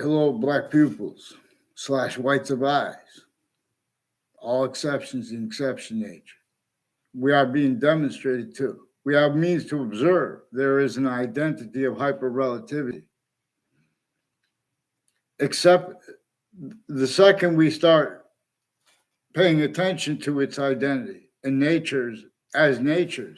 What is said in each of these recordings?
Hello, black pupils / whites of eyes, all exceptions in exception nature. We are being demonstrated to. We have means to observe there is an identity of hyperrelativity. Except the second we start paying attention to its identity and natures, as the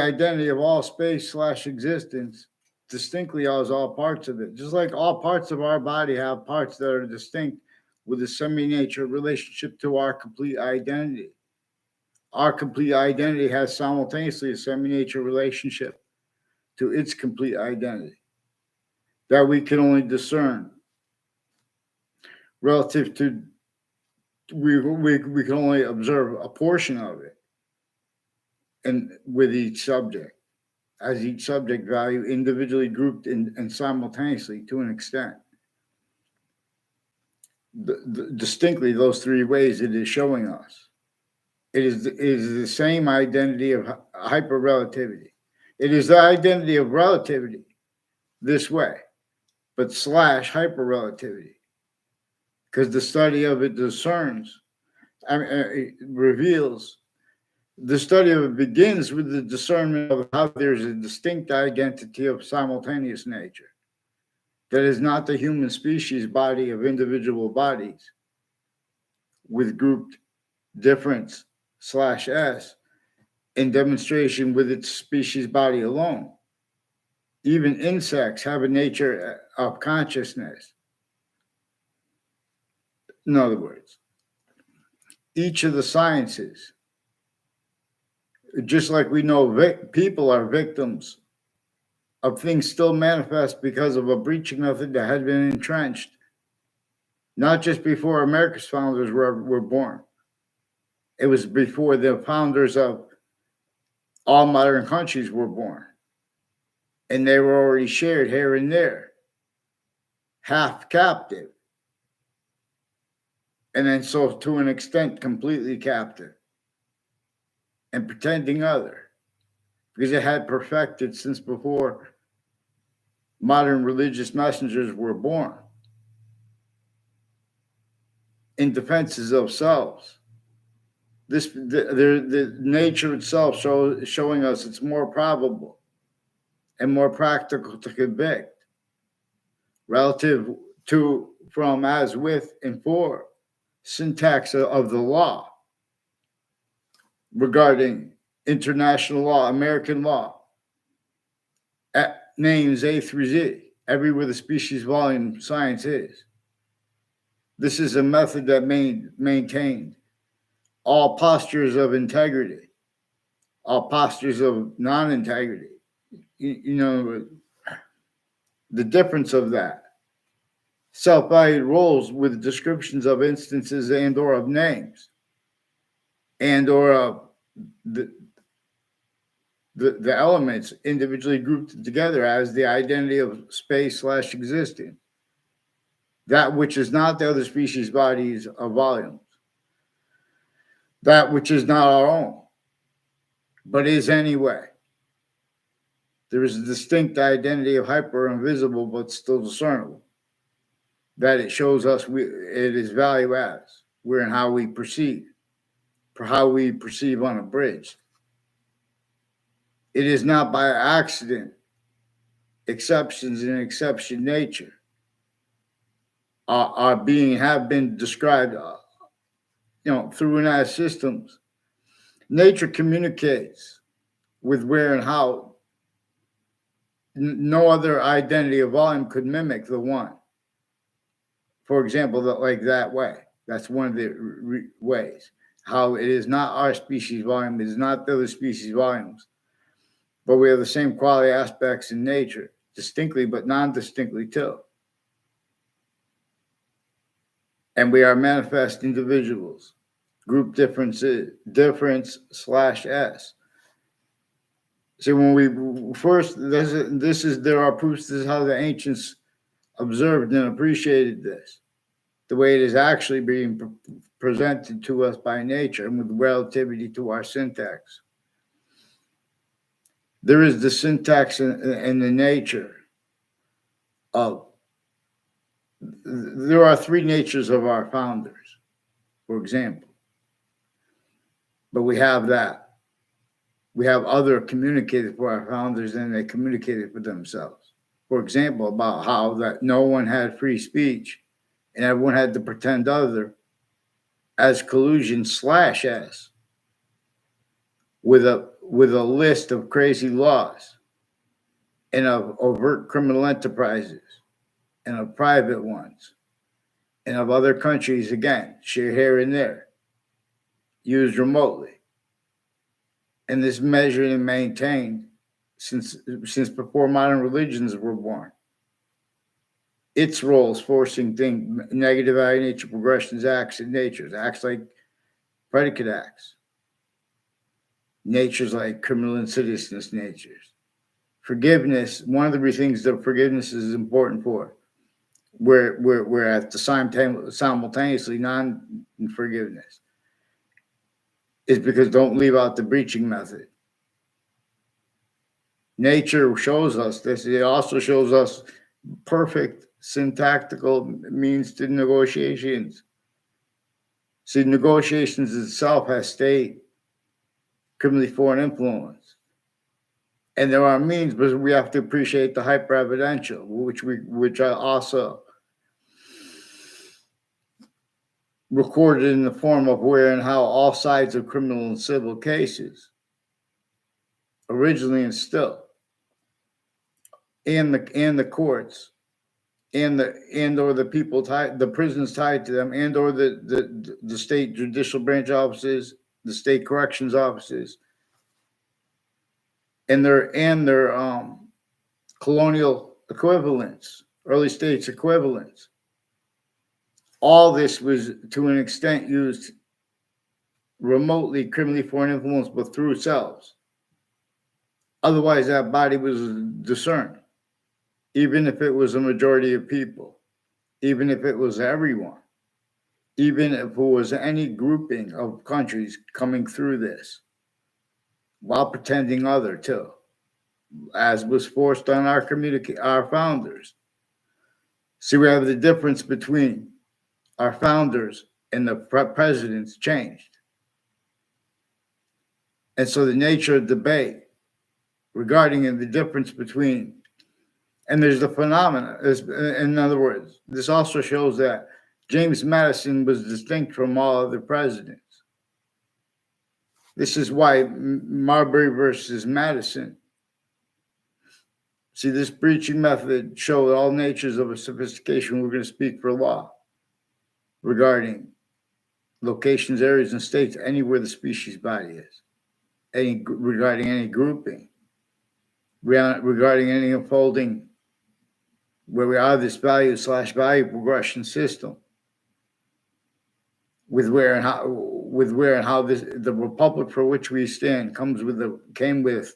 identity of all space / existence, distinctly as all parts of it. Just like all parts of our body have parts that are distinct with a semi-nature relationship to our complete identity. Our complete identity has simultaneously a semi-nature relationship to its complete identity that we can only discern relative to, we can only observe a portion of it and with each subject, as each subject value individually grouped and simultaneously to an extent. Distinctly, those three ways it is showing us. It is the same identity of hyperrelativity. It is the identity of relativity this way, but / hyperrelativity, because the study of it discerns, it reveals, the study of it begins with the discernment of how there's a distinct identity of simultaneous nature that is not the human species body of individual bodies with grouped difference / s in demonstration with its species body alone. Even insects have a nature of consciousness. In other words, each of the sciences, just like we know people are victims of things still manifest because of a breaching method that had been entrenched, not just before America's founders were born. It was before the founders of all modern countries were born. And they were already shared here and there, half captive. And then so to an extent completely captive and pretending other, because it had perfected since before modern religious messengers were born in defenses of selves. The nature itself showing us it's more probable and more practical to convict relative to, from, as, with, and for syntax of the law regarding international law, American law, at names A through Z, everywhere the species volume science is. This is a method that maintained all postures of integrity, all postures of non-integrity. You know, the difference of that. Self-valued roles with descriptions of instances and or of names and or of the elements individually grouped together as the identity of space / existing. That which is not the other species bodies of volumes. That which is not our own, but is anyway. There is a distinct identity of hyper invisible, but still discernible. That it shows us it is value as. We're in how we perceive, for how we perceive unabridged. It is not by accident. Exceptions in exception nature are being have been described, through and as systems. Nature communicates with where and how no other identity of volume could mimic the one. For example, that way. That's one of the ways. How it is not our species volume, it is not the other species volumes, but we have the same quality aspects in nature, distinctly but non-distinctly too. And we are manifest individuals, group difference / s. So when we first, there are proofs. This is how the ancients observed and appreciated this, the way it is actually being presented to us by nature and with relativity to our syntax. There is the syntax and the nature of there are three natures of our founders, for example. But we have that. We have other communicated for our founders and they communicated for themselves. For example, about how that no one had free speech and everyone had to pretend other as collusion / S with a list of crazy laws and of overt criminal enterprises and of private ones and of other countries, again, share here and there, used remotely. And this measured and maintained since before modern religions were born. Its role is forcing things, negative value nature progressions, acts in natures, acts like predicate acts, natures like criminal insidiousness natures. Forgiveness, one of the things that forgiveness is important for, we're at the simultaneously non-forgiveness, is because don't leave out the breaching method. Nature shows us this. It also shows us perfect syntactical means to negotiations. See, negotiations itself has state, criminally foreign influence. And there are means, but we have to appreciate the hyper-evidential, which I also recorded in the form of where and how all sides of criminal and civil cases, originally and still, and the courts, or the people tied, the prisons tied to them, and or the state judicial branch offices, the state corrections offices, and their colonial equivalents, early states equivalents. All this was to an extent used remotely criminally foreign influence, but through cells. Otherwise, that body was discerned, even if it was a majority of people, even if it was everyone, even if it was any grouping of countries coming through this, while pretending other too, as was forced on our founders. See, we have the difference between our founders and the presidents changed. And so the nature of debate regarding the difference between, and there's the phenomena, in other words, this also shows that James Madison was distinct from all other presidents. This is why Marbury versus Madison. See, this breaching method showed all natures of a sophistication. We're going to speak for law regarding locations, areas, and states anywhere the species body is, regarding any grouping, regarding any unfolding where we are this value / value progression system, with where and how this the republic for which we stand came with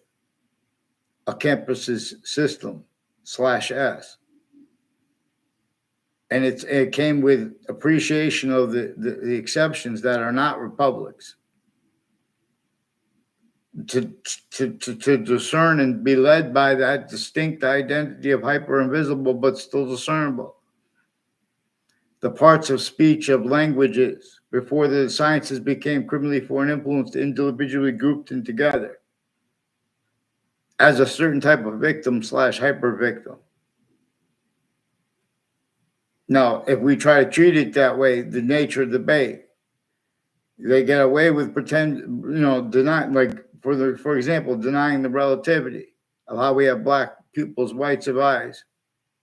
a campus's system / S. And it came with appreciation of the exceptions that are not republics, to discern and be led by that distinct identity of hyper invisible but still discernible. The parts of speech of languages before the sciences became criminally foreign influenced, individually grouped in together as a certain type of victim / hyper victim. Now, if we try to treat it that way, the nature of debate, they get away with denying, like for example, denying the relativity of how we have black pupils, whites of eyes,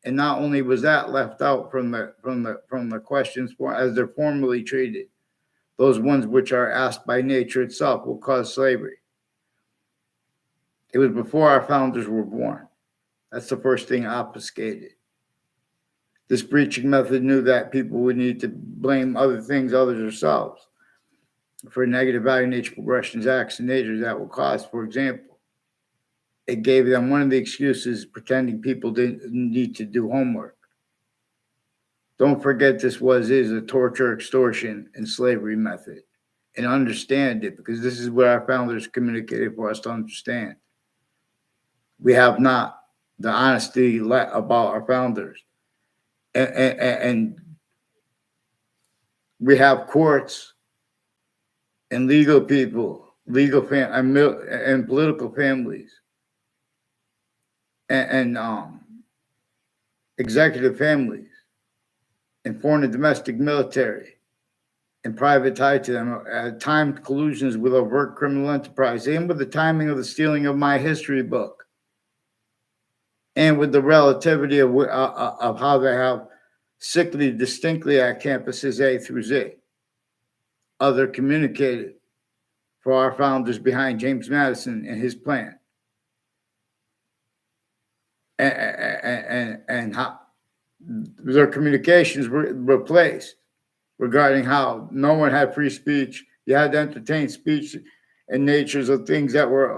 and not only was that left out from the questions as they're formally treated, those ones which are asked by nature itself will cause slavery. It was before our founders were born. That's the first thing obfuscated. This breaching method knew that people would need to blame other things, others themselves, for negative value nature progressions, acts, and natures that will cause. For example, it gave them one of the excuses, pretending people didn't need to do homework. Don't forget this is a torture, extortion, and slavery method. And understand it, because this is what our founders communicated for us to understand. We have not the honesty about our founders. And we have courts and legal people, and political families, and executive families, and foreign and domestic military, and private tied to them, timed collusions with overt criminal enterprise, and with the timing of the stealing of my history book, and with the relativity of how they have sickly distinctly at campuses A through Z. Other communicated for our founders behind James Madison and his plan. And how their communications were replaced regarding how no one had free speech. You had to entertain speech and natures of things that were,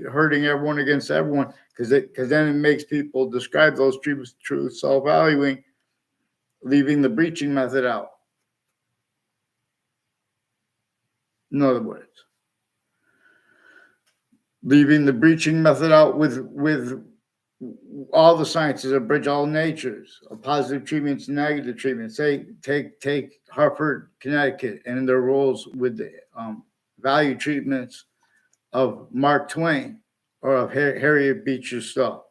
hurting everyone against everyone, because then it makes people describe those truths self-valuing, leaving the breaching method out. In other words, leaving the breaching method out with all the sciences of bridge all natures of positive treatments and negative treatments. Say take Hartford, Connecticut, and their roles with the value treatments of Mark Twain or of Harriet Beecher Stowe,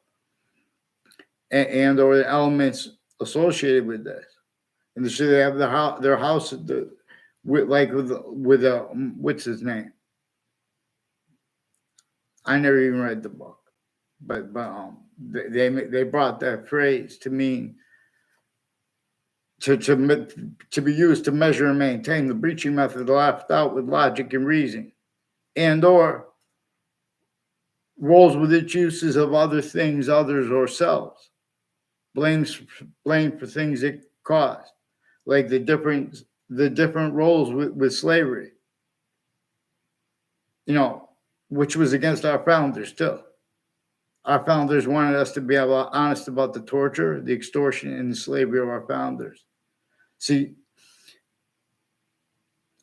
and or the elements associated with this. And so they have their house with what's his name? I never even read the book, but they brought that phrase to mean to be used to measure and maintain the breaching method left out with logic and reason, and or roles with its uses of other things, others, or selves. Blame for things it caused, like the different roles with slavery. Which was against our founders too. Our founders wanted us to be honest about the torture, the extortion, and the slavery of our founders. See,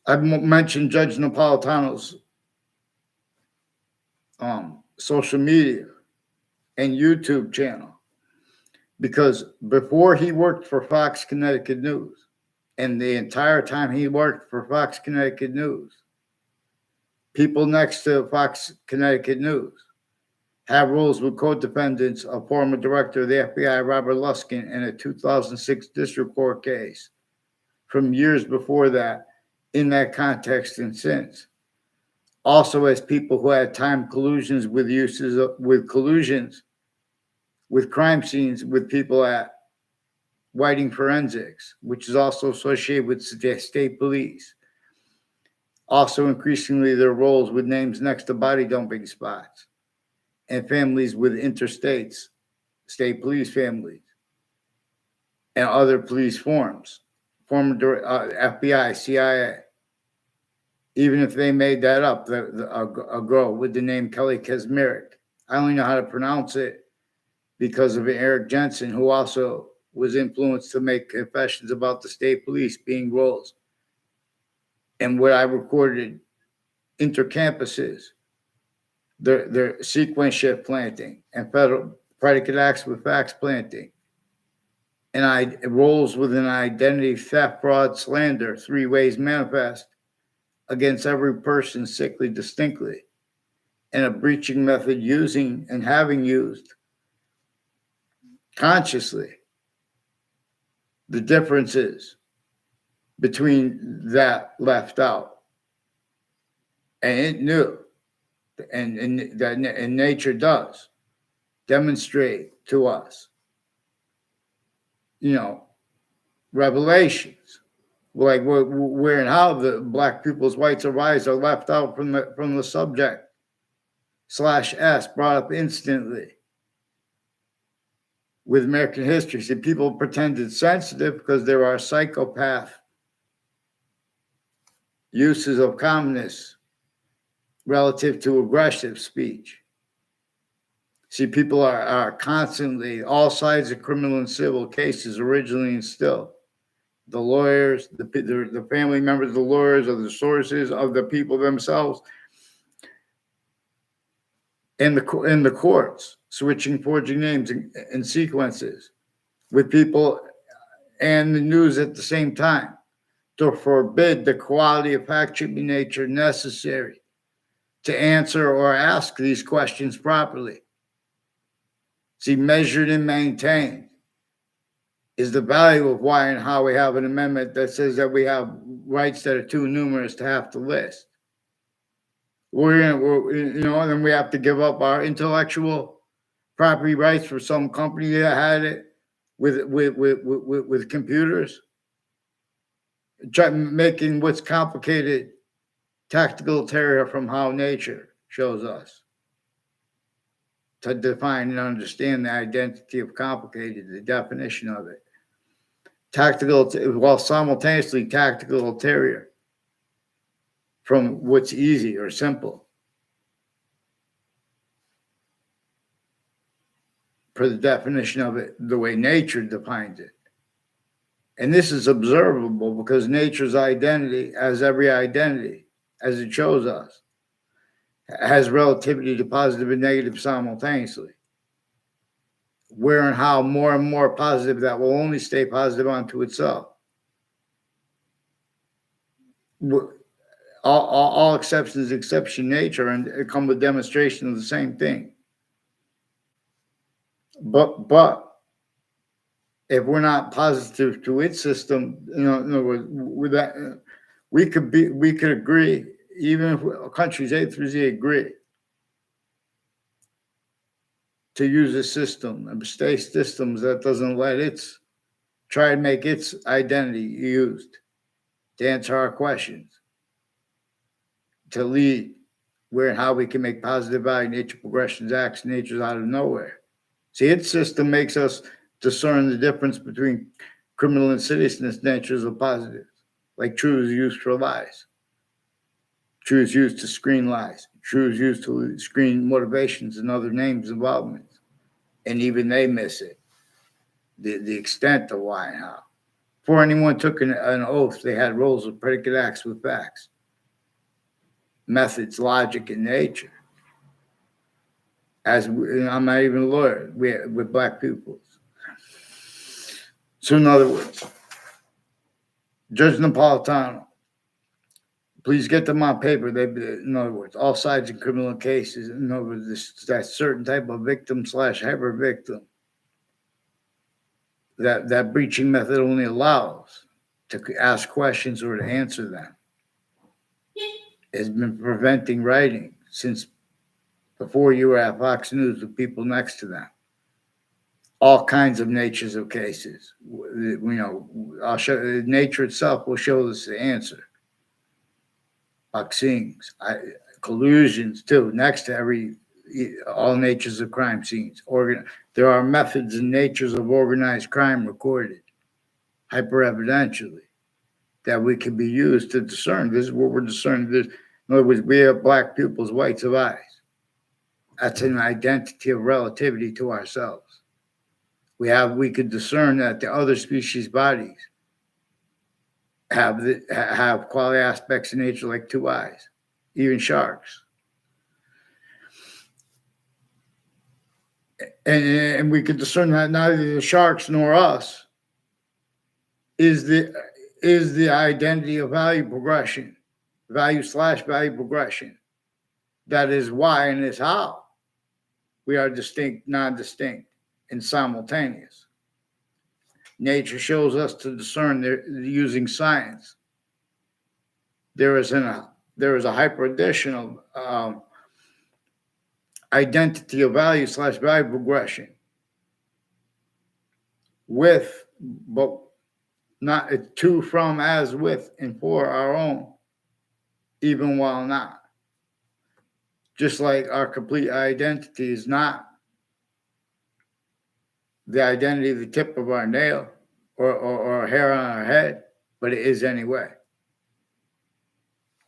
I've mentioned Judge Napolitano's social media and YouTube channel, because before he worked for Fox Connecticut News, and the entire time he worked for Fox Connecticut News, people next to Fox Connecticut News have roles with co-defendants, a former director of the FBI, Robert Luskin, in a 2006 district court case from years before that, in that context and since. Also, as people who had time collusions with collusions with crime scenes with people at Whiting Forensics, which is also associated with state police. Also, increasingly, their roles with names next to body dumping spots, and families with interstates, state police families, and other police forms, former FBI, CIA. Even if they made that up, a girl with the name Kelly Kaczmarek. I only know how to pronounce it because of Eric Jensen, who also was influenced to make confessions about the state police being roles. And what I recorded intercampuses, their sequence shift planting, and federal predicate acts with facts planting, and roles with an identity theft, fraud, slander, 3 ways manifest against every person sickly distinctly, and a breaching method using and having used consciously the differences between that left out. And it knew, and nature does demonstrate to us, revelations, like where and how the black people's rights of rise are left out from the subject /S, brought up instantly with American history. See, people pretend it's sensitive because there are psychopath uses of calmness relative to aggressive speech. See, people are constantly, all sides of criminal and civil cases, originally and still. The lawyers, the family members of the lawyers, or the sources of the people themselves, in the courts, switching, forging names and sequences with people and the news at the same time to forbid the quality of fact should be nature necessary to answer or ask these questions properly. See, measured and maintained is the value of why and how we have an amendment that says that we have rights that are too numerous to have to list. And then we have to give up our intellectual property rights for some company that had it with computers, making what's complicated tactical terror from how nature shows us to define and understand the identity of complicated, the definition of it. Tactical, while simultaneously tactical ulterior from what's easy or simple. For the definition of it, the way nature defines it. And this is observable because nature's identity, as every identity, as it shows us, has relativity to positive and negative simultaneously. Where and how more and more positive that will only stay positive unto itself. All exceptions exception nature and come with demonstration of the same thing. But if we're not positive to its system, in other words, with that, we could agree, even if countries A through Z agree to use a system, a state systems that doesn't let its try to make its identity used to answer our questions, to lead where and how we can make positive value nature progressions acts nature's out of nowhere. See, its system makes us discern the difference between criminal insidiousness natures of positives, like truths used for lies, truths used to screen lies, truths used to screen motivations and other names involvements. And even they miss it, the extent of why and how. Before anyone took an oath, they had roles of predicate acts with facts, methods, logic, and nature. I'm not even a lawyer with black pupils. So in other words, Judge Napolitano, please get them on paper. In other words, all sides in criminal cases, in other words, that certain type of victim / hyper victim that breaching method only allows to ask questions or to answer them has been preventing writing since before you were at Fox News with people next to them. All kinds of natures of cases. I'll show nature itself will show us the answer. Vaccines, collusions too. Next to all natures of crime scenes. There are methods and natures of organized crime recorded, hyper-evidentially, that we can be used to discern. This is what we're discerning. In other words, we have black pupils, whites of eyes. That's an identity of relativity to ourselves. We could discern that the other species bodies have quality aspects in nature like two eyes, even sharks. And we could discern that neither the sharks nor us is the identity of value progression, value / value progression. That is why and is how we are distinct, non-distinct, and simultaneous. Nature shows us to discern using science. There is a hyper-additional identity of value / value progression with, but not to, from, as, with, and for our own, even while not. Just like our complete identity is not the identity of the tip of our nail or hair on our head, but it is anyway.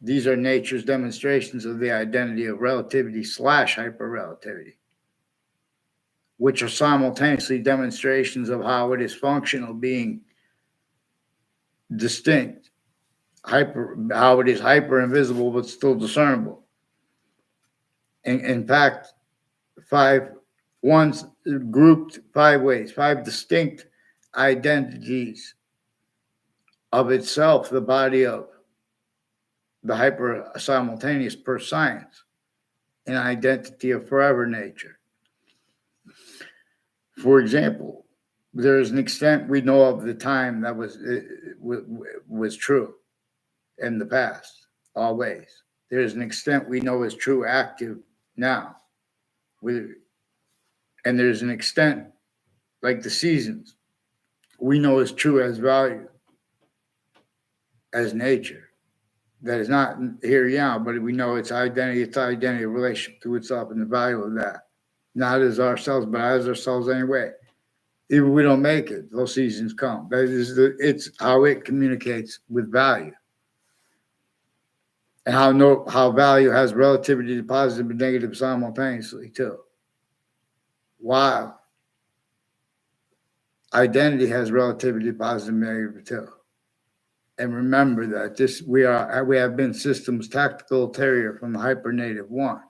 These are nature's demonstrations of the identity of relativity / hyper-relativity, which are simultaneously demonstrations of how it is functional, being distinct, how it is hyper invisible but still discernible. In fact, five, one's grouped 5 ways, 5 distinct identities of itself, the body of the hyper simultaneous per science, an identity of forever nature. For example, there is an extent we know of the time that was true in the past, always. There is an extent we know is true active now. And there's an extent, like the seasons, we know is true as value, as nature. That is not here now, but we know its identity, relationship to itself, and the value of that. Not as ourselves, but as ourselves anyway. Even if we don't make it, those seasons come. It's how it communicates with value. And how value has relativity to positive and negative simultaneously, too. While identity has relativity to positive and negative, too. And remember that we have been systems tactical terrier from the hyper-native one.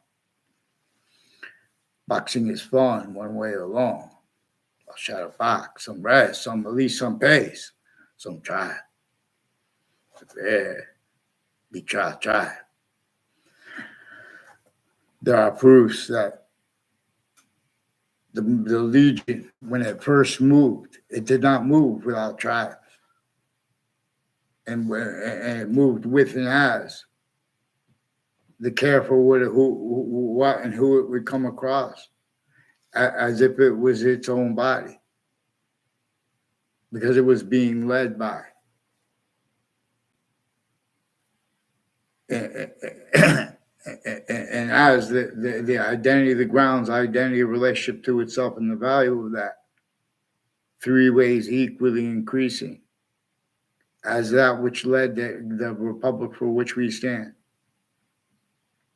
Boxing is fun one way alone. I'll shadow box, some rest, some release, some pace, some try. Yeah, be try. There are proofs that the Legion, when it first moved, it did not move without tribes. And it moved with and as the care for what and who it would come across, as if it was its own body, because it was being led by. And as the identity, the ground's identity, relationship to itself, and the value of that, 3 ways equally increasing, as that which led the republic for which we stand,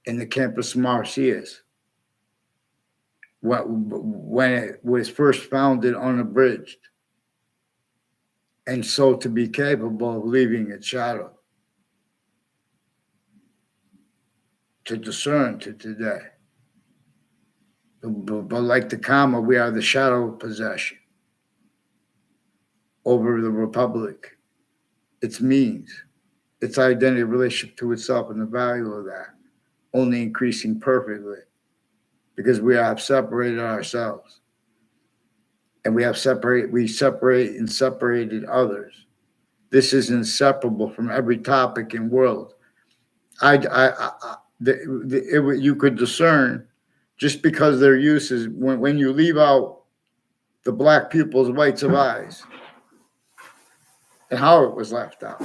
in the Campus Marcius, when it was first founded unabridged, and so to be capable of leaving its shadow, to discern to today. But like the comma, we are the shadow of possession over the republic, its means, its identity, relationship to itself, and the value of that, only increasing perfectly, because we have separated ourselves, and we separate and separated others. This is inseparable from every topic in world. You could discern, just because their use is when you leave out the black pupils, whites of eyes, and how it was left out.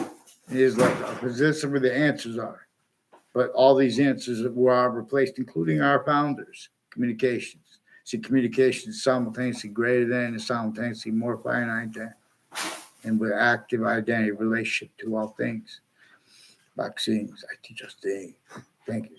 It is left out because that's where the answers are. But all these answers were replaced, including our founders. Communications. See, communication is simultaneously greater than and simultaneously more finite than, and with active identity relationship to all things. Vaccines, I teach us things. Thank you.